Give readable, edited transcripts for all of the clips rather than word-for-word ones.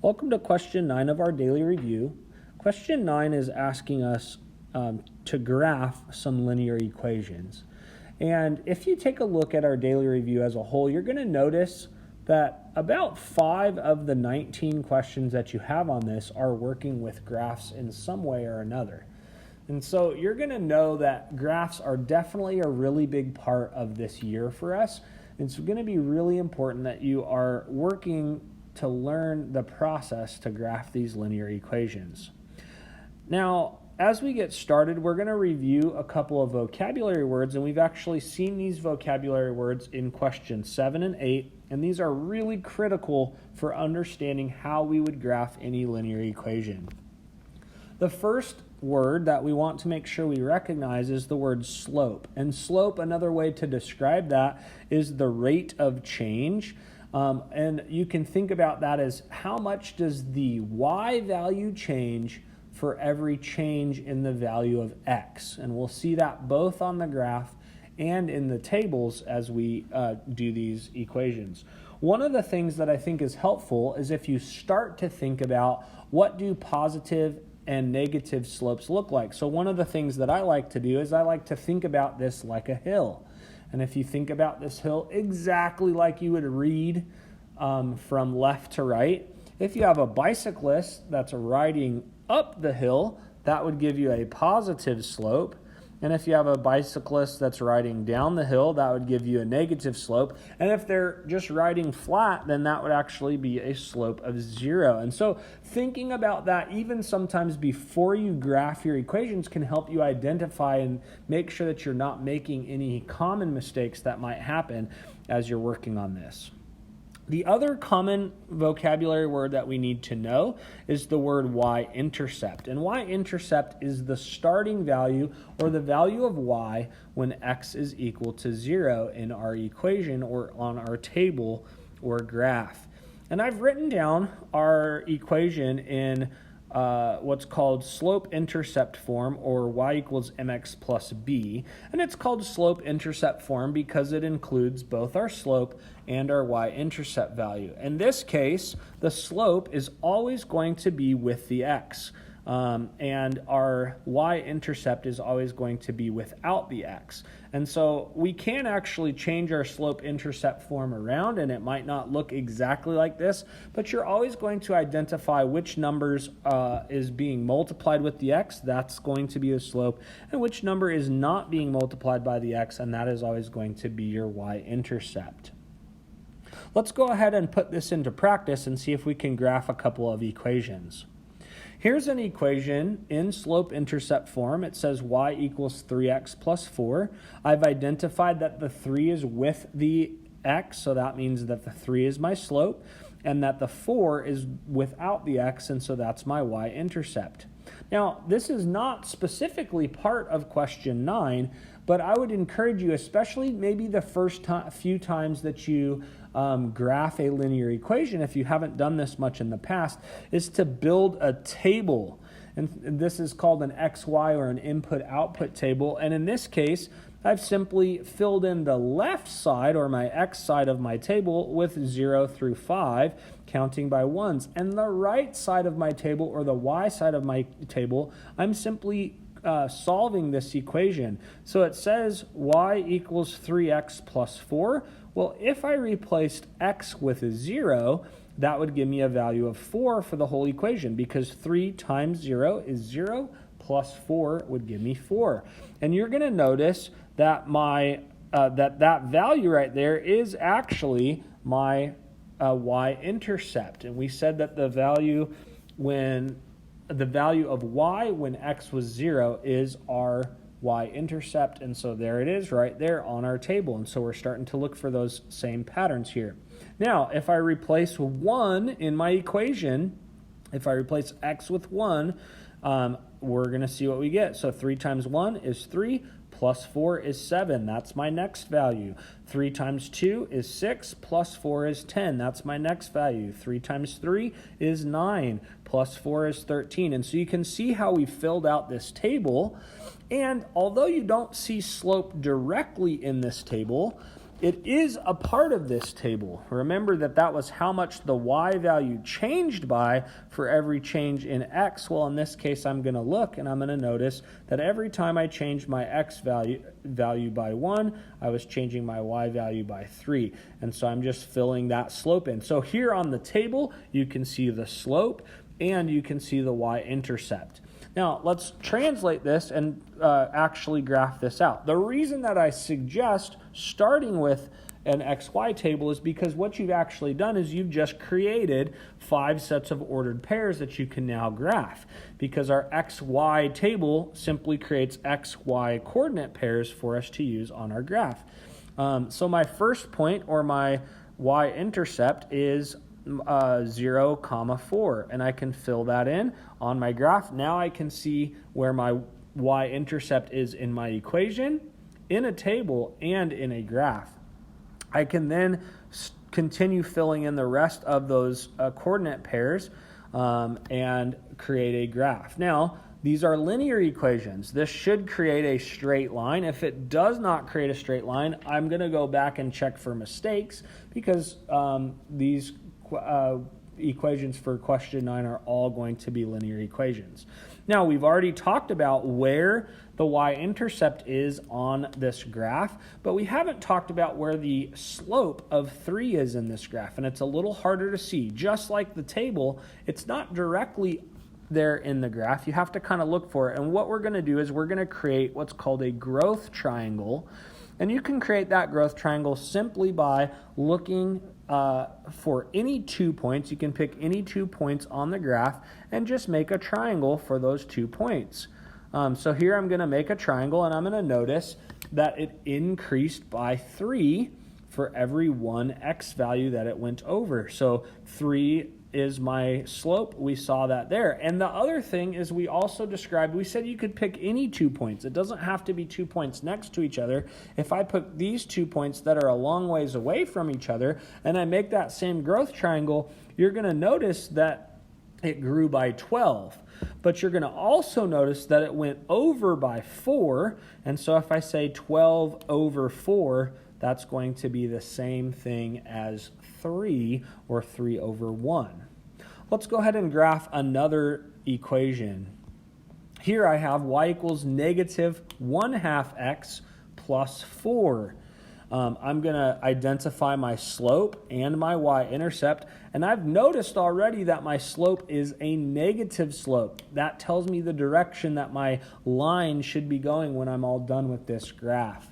Welcome to question 9 of our daily review. Question 9 is asking us to graph some linear equations. And if you take a look at our daily review as a whole, you're going to notice that about 5 of the 19 questions that you have on this are working with graphs in some way or another. And so you're going to know that graphs are definitely a really big part of this year for us. It's going to be really important that you are working to learn the process to graph these linear equations. Now, as we get started, we're going to review a couple of vocabulary words, and we've actually seen these vocabulary words in questions 7 and 8, and these are really critical for understanding how we would graph any linear equation. The first word that we want to make sure we recognize is the word slope. And slope, another way to describe that, is the rate of change. And you can think about that as how much does the y value change for every change in the value of x. And we'll see that both on the graph and in the tables as we do these equations. One of the things that I think is helpful is if you start to think about what do positive and negative slopes look like. So one of the things that I like to do is I like to think about this like a hill. And if you think about this hill exactly like you would read from left to right, if you have a bicyclist that's riding up the hill, that would give you a positive slope. And if you have a bicyclist that's riding down the hill, that would give you a negative slope. And if they're just riding flat, then that would actually be a slope of 0. And so thinking about that even sometimes before you graph your equations can help you identify and make sure that you're not making any common mistakes that might happen as you're working on this. The other common vocabulary word that we need to know is the word y-intercept. And y-intercept is the starting value or the value of y when x is equal to 0 in our equation or on our table or graph. And I've written down our equation in what's called slope-intercept form, or y equals mx+b. And it's called slope-intercept form because it includes both our slope and our y-intercept value. In this case, the slope is always going to be with the x. And our y-intercept is always going to be without the x. And so we can actually change our slope-intercept form around, and it might not look exactly like this, but you're always going to identify which numbers is being multiplied with the x, that's going to be a slope, and which number is not being multiplied by the x, and that is always going to be your y-intercept. Let's go ahead and put this into practice and see if we can graph a couple of equations. Here's an equation in slope-intercept form. It says y equals 3x plus 4. I've identified that the 3 is with the x, so that means that the 3 is my slope, and that the 4 is without the x, and so that's my y-intercept. Now, this is not specifically part of question 9, but I would encourage you, especially maybe the first few times that you graph a linear equation, if you haven't done this much in the past, is to build a table. And this is called an XY or an input-output table. And in this case, I've simply filled in the left side or my X side of my table with 0 through 5, counting by ones. And the right side of my table or the Y side of my table, I'm simply solving this equation. So it says y equals 3x plus 4. Well, if I replaced x with a 0, that would give me a value of 4 for the whole equation, because 3 times 0 is 0, plus 4 would give me 4. And you're going to notice that that value right there is actually my y-intercept. And we said that the value of y when x was 0 is our y-intercept, and so there it is right there on our table. And so we're starting to look for those same patterns here. Now, if I replace 1 in my equation, if I replace x with 1, we're going to see what we get. So 3 times 1 is 3, plus 4 is 7. That's my next value. 3 times 2 is 6, plus 4 is 10. That's my next value. 3 times 3 is 9, plus 4 is 13. And so you can see how we filled out this table. And although you don't see slope directly in this table, it is a part of this table. Remember that was how much the y value changed by for every change in x. Well, in this case, I'm going to look and I'm going to notice that every time I changed my x value by 1, I was changing my y value by 3. And so I'm just filling that slope in. So here on the table, you can see the slope and you can see the y-intercept. Now, let's translate this and actually graph this out. The reason that I suggest starting with an XY table is because what you've actually done is you've just created 5 sets of ordered pairs that you can now graph, because our XY table simply creates XY coordinate pairs for us to use on our graph. So my first point, or my y-intercept, is 0, 4, and I can fill that in on my graph. Now I can see where my y-intercept is in my equation, in a table, and in a graph. I can then continue filling in the rest of those coordinate pairs and create a graph. Now, these are linear equations. This should create a straight line. If it does not create a straight line, I'm going to go back and check for mistakes, because these equations for question 9 are all going to be linear equations. Now, we've already talked about where the y-intercept is on this graph, but we haven't talked about where the slope of 3 is in this graph, and it's a little harder to see. Just like the table, it's not directly there in the graph. You have to kind of look for it, and what we're going to do is we're going to create what's called a growth triangle, and you can create that growth triangle simply by looking for any 2 points. You can pick any 2 points on the graph and just make a triangle for those 2 points. So here I'm going to make a triangle, and I'm going to notice that it increased by 3 for every one x value that it went over. So 3 is my slope. We saw that there. And the other thing is we also described, we said you could pick any 2 points. It doesn't have to be 2 points next to each other. If I put these 2 points that are a long ways away from each other and I make that same growth triangle, you're going to notice that it grew by 12. But you're going to also notice that it went over by 4. And so if I say 12 over 4, that's going to be the same thing as 3, or 3 over 1. Let's go ahead and graph another equation. Here I have y equals negative 1/2 x plus 4. I'm going to identify my slope and my y-intercept, and I've noticed already that my slope is a negative slope. That tells me the direction that my line should be going when I'm all done with this graph.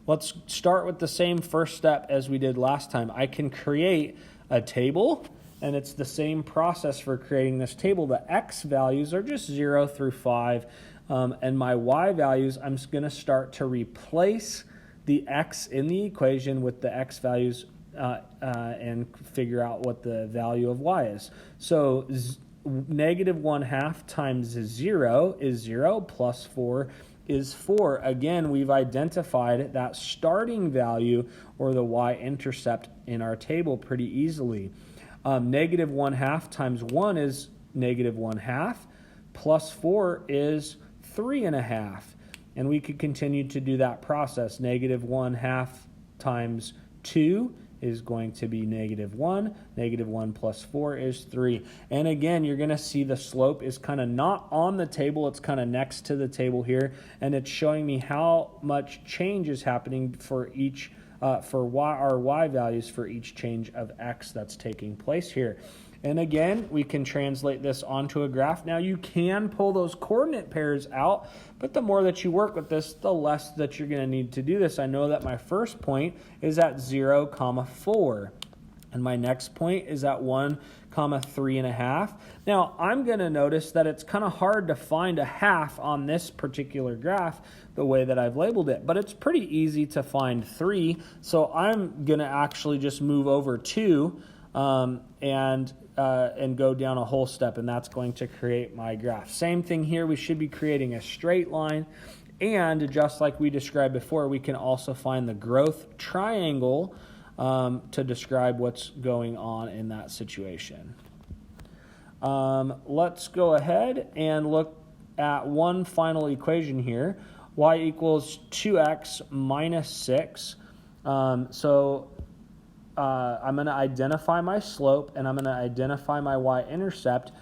Let's start with the same first step as we did last time. I can create a table, and it's the same process for creating this table. The x values are just 0 through 5, and my y values, I'm going to start to replace the x in the equation with the x values and figure out what the value of y is. So negative 1/2 times 0 is 0, plus 4 is 4. Again, we've identified that starting value, or the y-intercept, in our table pretty easily. Negative 1/2 times 1 is negative 1/2, plus 4 is 3.5. And we could continue to do that process. Negative 1/2 times 2 is going to be negative 1. Negative 1 plus 4 is 3. And again, you're going to see the slope is kind of not on the table. It's kind of next to the table here. And it's showing me how much change is happening for each, our y values for each change of x that's taking place here. And again, we can translate this onto a graph. Now, you can pull those coordinate pairs out, but the more that you work with this, the less that you're going to need to do this. I know that my first point is at 0, 4, and my next point is at 1, 3.5. Now, I'm going to notice that it's kind of hard to find a half on this particular graph the way that I've labeled it, but it's pretty easy to find 3, so I'm going to actually just move over 2 and go down a whole step, and that's going to create my graph. Same thing here, we should be creating a straight line, and just like we described before, we can also find the growth triangle to describe what's going on in that situation. Let's go ahead and look at one final equation here. Y equals 2x minus 6 So I'm going to identify my slope and I'm going to identify my y-intercept.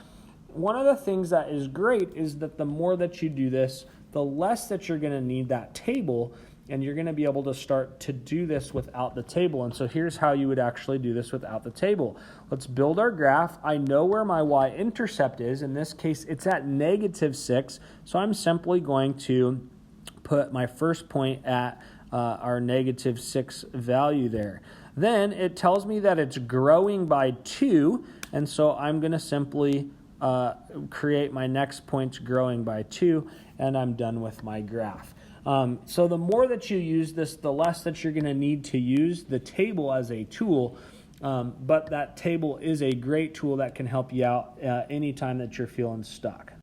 One of the things that is great is that the more that you do this, the less that you're going to need that table, and you're going to be able to start to do this without the table. And so here's how you would actually do this without the table. Let's build our graph. I know where my y-intercept is. In this case, it's at -6. So I'm simply going to put my first point at our -6 value there. Then it tells me that it's growing by 2, and so I'm going to simply create my next points growing by 2, and I'm done with my graph. So the more that you use this, the less that you're going to need to use the table as a tool, but that table is a great tool that can help you out anytime that you're feeling stuck.